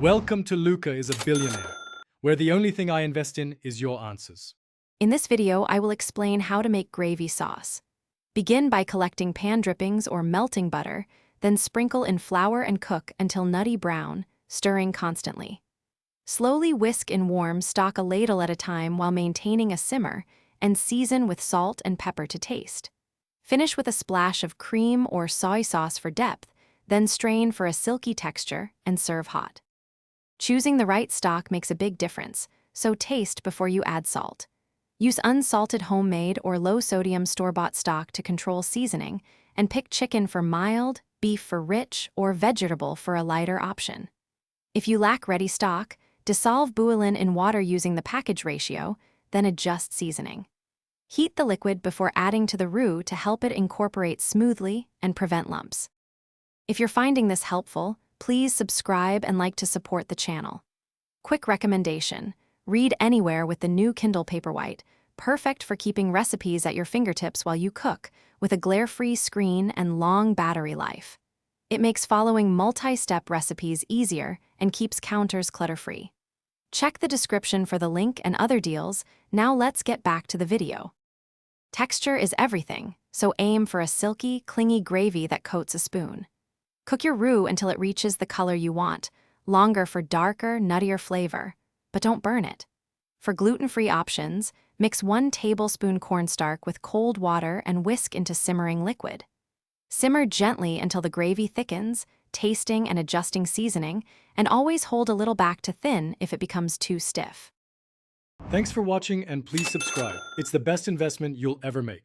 Welcome to Luca is a Billionaire, where the only thing I invest in is your answers. In this video, I will explain how to make gravy sauce. Begin by collecting pan drippings or melting butter, then sprinkle in flour and cook until nutty brown, stirring constantly. Slowly whisk in warm stock a ladle at a time while maintaining a simmer, and season with salt and pepper to taste. Finish with a splash of cream or soy sauce for depth, then strain for a silky texture and serve hot. Choosing the right stock makes a big difference, so taste before you add salt. Use unsalted homemade or low-sodium store-bought stock to control seasoning, and pick chicken for mild, beef for rich, or vegetable for a lighter option. If you lack ready stock, dissolve bouillon in water using the package ratio, then adjust seasoning. Heat the liquid before adding to the roux to help it incorporate smoothly and prevent lumps. If you're finding this helpful, please subscribe and like to support the channel. Quick recommendation: read anywhere with the new Kindle Paperwhite, perfect for keeping recipes at your fingertips while you cook, with a glare-free screen and long battery life. It makes following multi-step recipes easier and keeps counters clutter-free. Check the description for the link and other deals. Now let's get back to the video. Texture is everything, so aim for a silky, clingy gravy that coats a spoon. Cook your roux until it reaches the color you want, longer for darker, nuttier flavor, but don't burn it. For gluten-free options, mix 1 tablespoon cornstarch with cold water and whisk into simmering liquid. Simmer gently until the gravy thickens, tasting and adjusting seasoning, and always hold a little back to thin if it becomes too stiff. Thanks for watching and please subscribe. It's the best investment you'll ever make.